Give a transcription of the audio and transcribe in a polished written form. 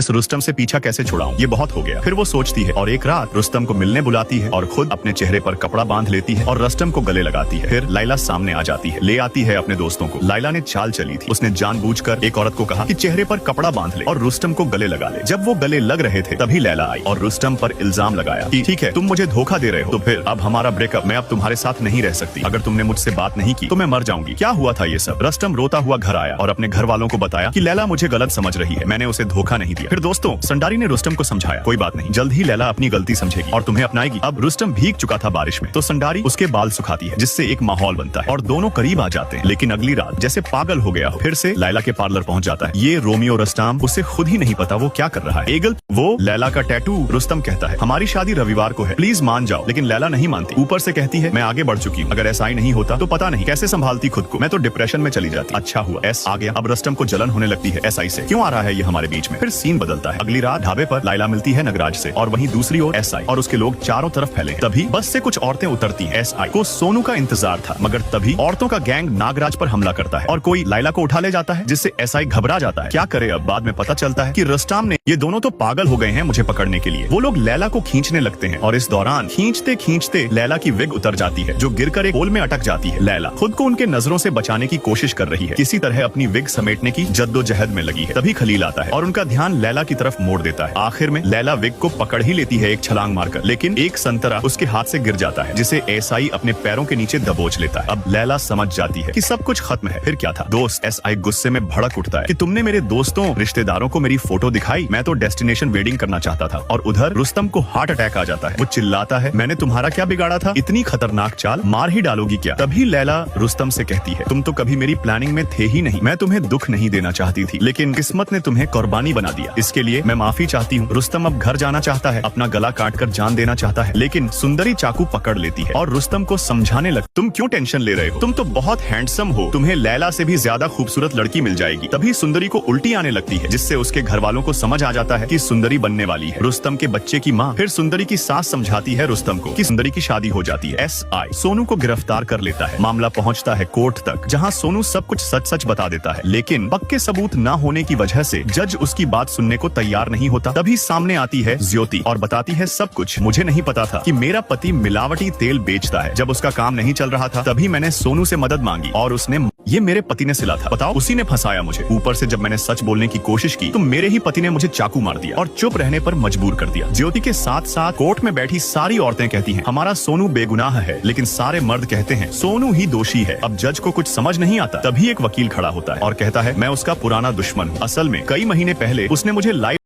इस रुस्तम से पीछा कैसे छुड़ाऊं, ये बहुत हो गया। फिर वो सोचती है और एक रात रुस्तम को मिलने बुलाती है और खुद अपने चेहरे पर कपड़ा बांध लेती है और रुस्तम को गले लगाती है। फिर लैला सामने आ जाती है, ले आती है अपने दोस्तों को। लैला ने चाल चली थी, उसने जानबूझकर एक औरत को कहा कि चेहरे पर कपड़ा बांध ले और रुस्तम को गले लगा ले। जब वो गले लग रहे थे तभी लैला आई और रुस्तम पर इल्जाम लगाया कि ठीक है, तुम मुझे धोखा दे रहे हो, तो फिर अब हमारा ब्रेकअप, मैं अब तुम्हारे साथ नहीं रह सकती। अगर तुमने मुझसे बात नहीं की तो मैं मर जाऊंगी। क्या हुआ था ये सब? रुस्तम रोता हुआ घर आया और अपने घर वालों को बताया कि लैला मुझे गलत समझ रही है, मैंने उसे धोखा नहीं दिया। फिर दोस्तों संडारी ने रुस्तम को समझाया, कोई बात नहीं, जल्द ही लैला अपनी गलती समझेगी और तुम्हें अपनाएगी। अब रुस्तम भीग चुका था बारिश में, तो संडारी उसके बाल सुखाती है, जिससे एक माहौल बनता है और दोनों करीब आ जाते हैं। लेकिन अगली रात जैसे पागल हो गया हो, फिर से लैला के पार्लर पहुंच जाता है। ये रोमियो रस्ताम, उसे खुद ही नहीं पता वो क्या कर रहा है। एगल वो लैला का टैटू। रुस्तम कहता है हमारी शादी रविवार को है, प्लीज मान जाओ। लेकिन लैला नहीं मानती, ऊपर से कहती है मैं आगे बढ़ चुकी हूँ, अगर ऐसा ही नहीं होता तो पता नहीं कैसे संभालती खुद को, मैं तो डिप्रेशन में चली जाती। अच्छा हुआ एस आ गया। अब रुस्तम को जलन होने लगती है, एसआई से क्यों आ रहा है ये हमारे बीच में। फिर सीन बदलता है। अगली रात ढाबे पर लैला मिलती है नगराज से और वहीं दूसरी ओर एसआई और उसके लोग चारों तरफ फैले। तभी बस से कुछ औरतें उतरती हैं। एसआई को सोनू का इंतजार था, मगर तभी औरतों का गैंग नागराज पर हमला करता है और कोई लैला को उठा ले जाता है, जिससे एसआई घबरा जाता है। क्या करे अब? बाद में पता चलता है कि रुस्तम ने, ये दोनों तो पागल हो गए हैं मुझे पकड़ने के लिए। वो लोग लैला को खींचने लगते हैं और इस दौरान खींचते खींचते लैला की विग उतर जाती है, जो गिरकर एक होल में अटक जाती है। लैला खुद को उनके नजरों से बचाने की कोशिश कर रही है, किसी तरह अपनी विग समेटने की जद्दोजहद में लगी है। तभी खलील आता है और उनका ध्यान लैला की तरफ मोड़ देता है। आखिर में लैला विग को पकड़ ही लेती है एक छलांग मारकर, लेकिन एक संतरा उसके हाथ से गिर जाता है, जिसे एसआई अपने पैरों के नीचे दबोच लेता है। अब लैला समझ जाती है कि सब कुछ खत्म है। फिर क्या था दोस्त? एसआई गुस्से में भड़क उठता है कि तुमने मेरे दोस्तों रिश्तेदारों को मेरी फोटो दिखाई, मैं तो डेस्टिनेशन वेडिंग करना चाहता था। और उधर रुस्तम को हार्ट अटैक आ जाता है। वो चिल्लाता है मैंने तुम्हारा क्या बिगाड़ा था, इतनी खतरनाक चाल, मार ही डालोगी क्या? तभी लैला रुस्तम से कहती है तुम तो कभी मेरी प्लानिंग में थे ही नहीं, मैं तुम्हें दुख नहीं देना चाहती थी, लेकिन किस्मत ने तुम्हें कुर्बानी बना दिया, इसके लिए मैं माफी चाहती हूँ। रुस्तम अब घर जाना चाहता है, अपना गला काटकर जान देना चाहता है, लेकिन सुंदरी चाकू पकड़ लेती है और रुस्तम को समझाने लग, तुम क्यों टेंशन ले रहे हो, तुम तो बहुत हैंडसम हो, तुम्हें लैला से भी ज्यादा खूबसूरत लड़की मिल जाएगी। तभी सुंदरी को उल्टी आने लगती है, जिससे उसके घर वालों को समझ आ जाता है कि सुंदरी बनने वाली है रुस्तम के बच्चे की माँ। फिर सुंदरी की सास समझाती है रुस्तम को कि सुंदरी की शादी हो जाती है। एसआई सोनू को गिरफ्तार कर लेता है। मामला पहुंचता है कोर्ट तक, जहां सोनू सब कुछ सच सच बता देता है, लेकिन पक्के सबूत न होने की वजह से जज उसकी बात सुनने को तैयार नहीं होता। तभी सामने आती है ज्योति और बताती है सब कुछ, मुझे नहीं पता था कि मेरा पति मिलावटी तेल बेचता है। जब उसका काम नहीं चल रहा था तभी मैंने सोनू से मदद मांगी और उसने, ये मेरे पति ने सिला था, बताओ उसी ने फंसाया मुझे। ऊपर से जब मैंने सच बोलने की कोशिश की तो मेरे ही पति ने मुझे चाकू मार दिया और चुप रहने पर मजबूर कर दिया। ज्योति के साथ साथ कोर्ट में बैठी सारी औरतें कहती हैं हमारा सोनू बेगुनाह है, लेकिन सारे मर्द कहते हैं सोनू ही दोषी है। अब जज को कुछ समझ नहीं आता। तभी एक वकील खड़ा होता है और कहता है मैं उसका पुराना दुश्मन हूँ, असल में कई महीने पहले उसने मुझे लाइव